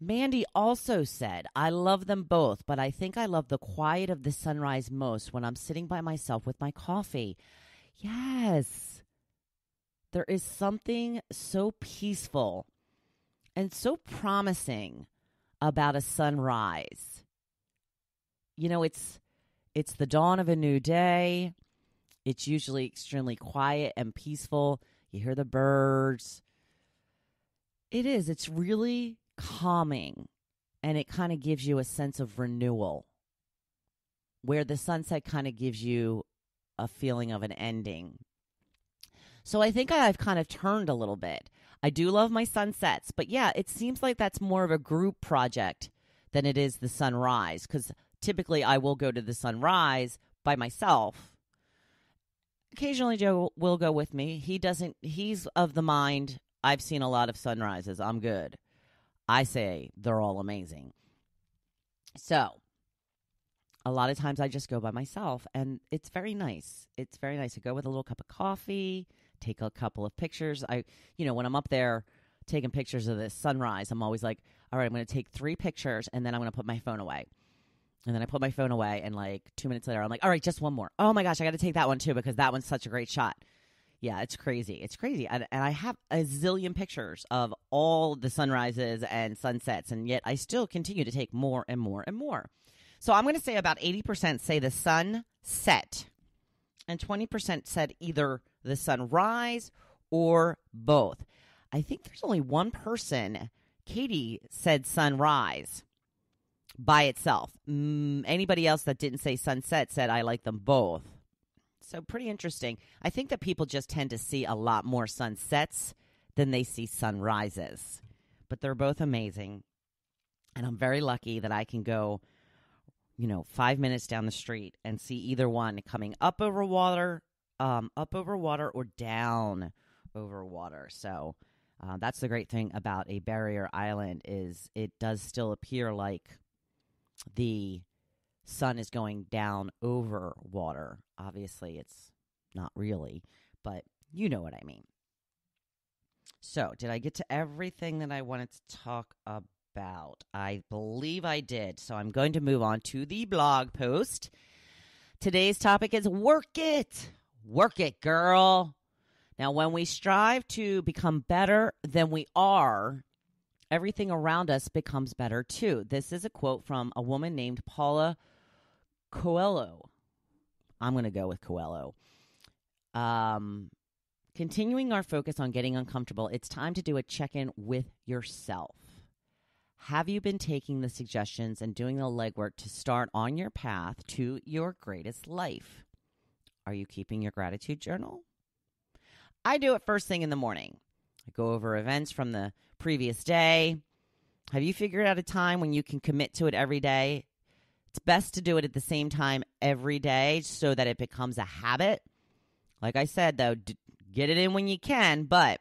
Mandy also said, I love them both, but I think I love the quiet of the sunrise most when I'm sitting by myself with my coffee. Yes, there is something so peaceful and so promising about a sunrise. You know, it's the dawn of a new day. It's usually extremely quiet and peaceful. You hear the birds. It's really calming, and it kind of gives you a sense of renewal, where the sunset kind of gives you a feeling of an ending. So I think I've kind of turned a little bit. I do love my sunsets, but yeah, it seems like that's more of a group project than it is the sunrise, because typically I will go to the sunrise by myself. Occasionally Joe will go with me. He's of the mind, I've seen a lot of sunrises, I'm good. I say they're all amazing. So a lot of times I just go by myself, and it's very nice. It's very nice to go with a little cup of coffee, take a couple of pictures. When I'm up there taking pictures of this sunrise, I'm always like, all right, I'm going to take 3 pictures, and then I'm going to put my phone away. And then I put my phone away, and like 2 minutes later, I'm like, all right, just one more. Oh my gosh, I got to take that one too, because that one's such a great shot. Yeah, it's crazy. It's crazy. And I have a zillion pictures of all the sunrises and sunsets, and yet I still continue to take more and more and more. So I'm going to say about 80% say the sun set, and 20% said either the sunrise or both. I think there's only one person, Katie, said sunrise by itself. Anybody else that didn't say sunset said I like them both. So pretty interesting. I think that people just tend to see a lot more sunsets than they see sunrises. But they're both amazing. And I'm very lucky that I can go, 5 minutes down the street and see either one coming up over water or down over water. So that's the great thing about a barrier island is it does still appear like the sun is going down over water. Obviously, it's not really, but you know what I mean. So, did I get to everything that I wanted to talk about? I believe I did. So, I'm going to move on to the blog post. Today's topic is work it. Work it, girl. Now, when we strive to become better than we are, everything around us becomes better too. This is a quote from a woman named Paula Coelho. I'm going to go with Coelho. Continuing our focus on getting uncomfortable, it's time to do a check-in with yourself. Have you been taking the suggestions and doing the legwork to start on your path to your greatest life? Are you keeping your gratitude journal? I do it first thing in the morning. I go over events from the previous day. Have you figured out a time when you can commit to it every day? It's best to do it at the same time every day so that it becomes a habit. Like I said, though, get it in when you can, but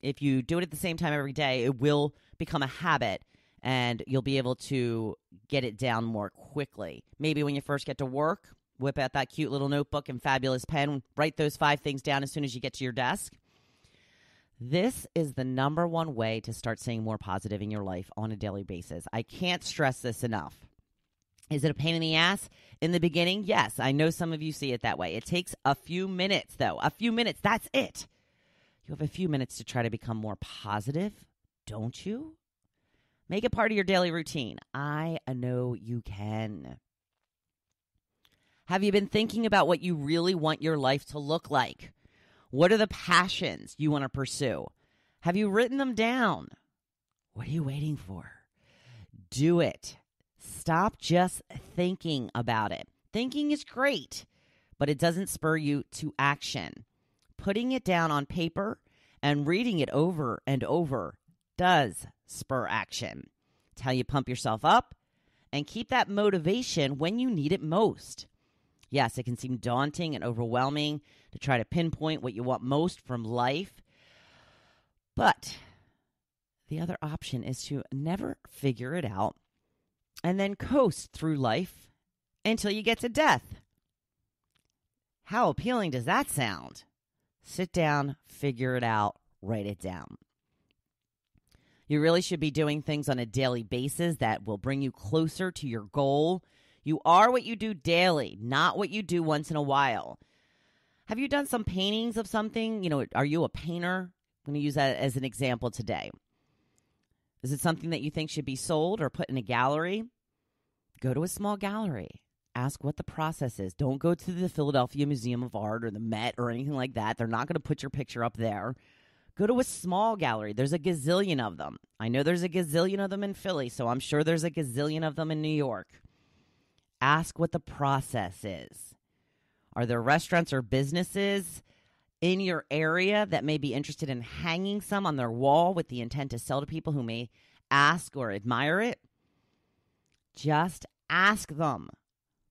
if you do it at the same time every day, it will become a habit, and you'll be able to get it down more quickly. Maybe when you first get to work, whip out that cute little notebook and fabulous pen, write those 5 things down as soon as you get to your desk. This is the number one way to start staying more positive in your life on a daily basis. I can't stress this enough. Is it a pain in the ass in the beginning? Yes, I know some of you see it that way. It takes a few minutes, though. A few minutes, that's it. You have a few minutes to try to become more positive, don't you? Make it part of your daily routine. I know you can. Have you been thinking about what you really want your life to look like? What are the passions you want to pursue? Have you written them down? What are you waiting for? Do it. Stop just thinking about it. Thinking is great, but it doesn't spur you to action. Putting it down on paper and reading it over and over does spur action. It's how you pump yourself up and keep that motivation when you need it most. Yes, it can seem daunting and overwhelming to try to pinpoint what you want most from life, but the other option is to never figure it out and then coast through life until you get to death. How appealing does that sound? Sit down, figure it out, write it down. You really should be doing things on a daily basis that will bring you closer to your goal. You are what you do daily, not what you do once in a while. Have you done some paintings of something? You know, are you a painter? I'm going to use that as an example today. Is it something that you think should be sold or put in a gallery? Go to a small gallery. Ask what the process is. Don't go to the Philadelphia Museum of Art or the Met or anything like that. They're not going to put your picture up there. Go to a small gallery. There's a gazillion of them. I know there's a gazillion of them in Philly, so I'm sure there's a gazillion of them in New York. Ask what the process is. Are there restaurants or businesses in your area that may be interested in hanging some on their wall with the intent to sell to people who may ask or admire it? Just ask them.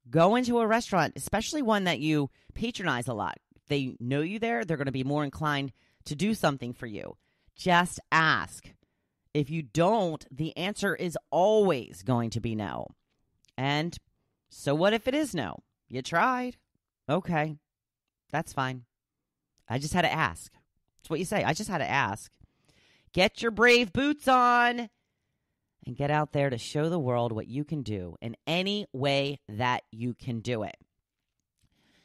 Go into a restaurant, especially one that you patronize a lot. If they know you there, they're going to be more inclined to do something for you. Just ask. If you don't, the answer is always going to be no. And so what if it is no? You tried. Okay, that's fine. I just had to ask. That's what you say. I just had to ask. Get your brave boots on and get out there to show the world what you can do in any way that you can do it.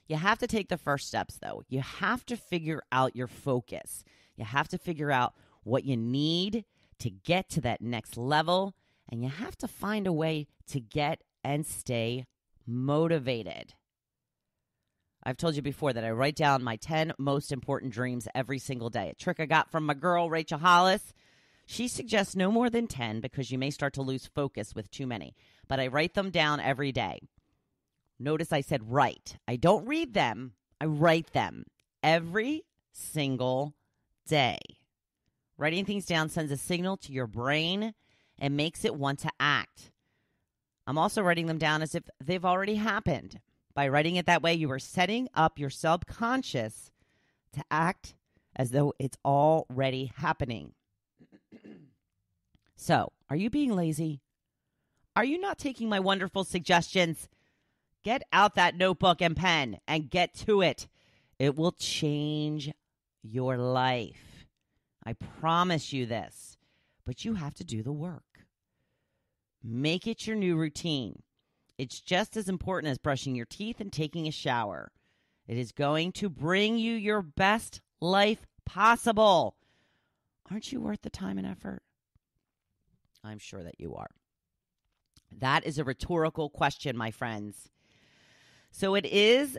You have to take the first steps, though. You have to figure out your focus. You have to figure out what you need to get to that next level, and you have to find a way to get and stay motivated. I've told you before that I write down my 10 most important dreams every single day. A trick I got from my girl, Rachel Hollis. She suggests no more than 10 because you may start to lose focus with too many. But I write them down every day. Notice I said write. I don't read them. I write them every single day. Writing things down sends a signal to your brain and makes it want to act. I'm also writing them down as if they've already happened. By writing it that way, you are setting up your subconscious to act as though it's already happening. So, are you being lazy? Are you not taking my wonderful suggestions? Get out that notebook and pen and get to it. It will change your life. I promise you this. But you have to do the work. Make it your new routine. It's just as important as brushing your teeth and taking a shower. It is going to bring you your best life possible. Aren't you worth the time and effort? I'm sure that you are. That is a rhetorical question, my friends. So it is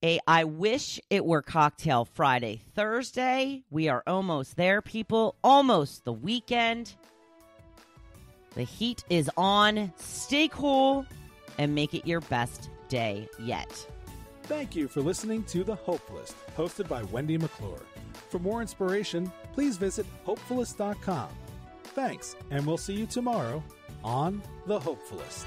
a I wish it were Cocktail Friday. Thursday, we are almost there, people. Almost the weekend. The heat is on. Stay cool and make it your best day yet. Thank you for listening to The Hopefulist, hosted by Wendy McClure. For more inspiration, please visit hopefulist.com. Thanks, and we'll see you tomorrow on The Hopefulist.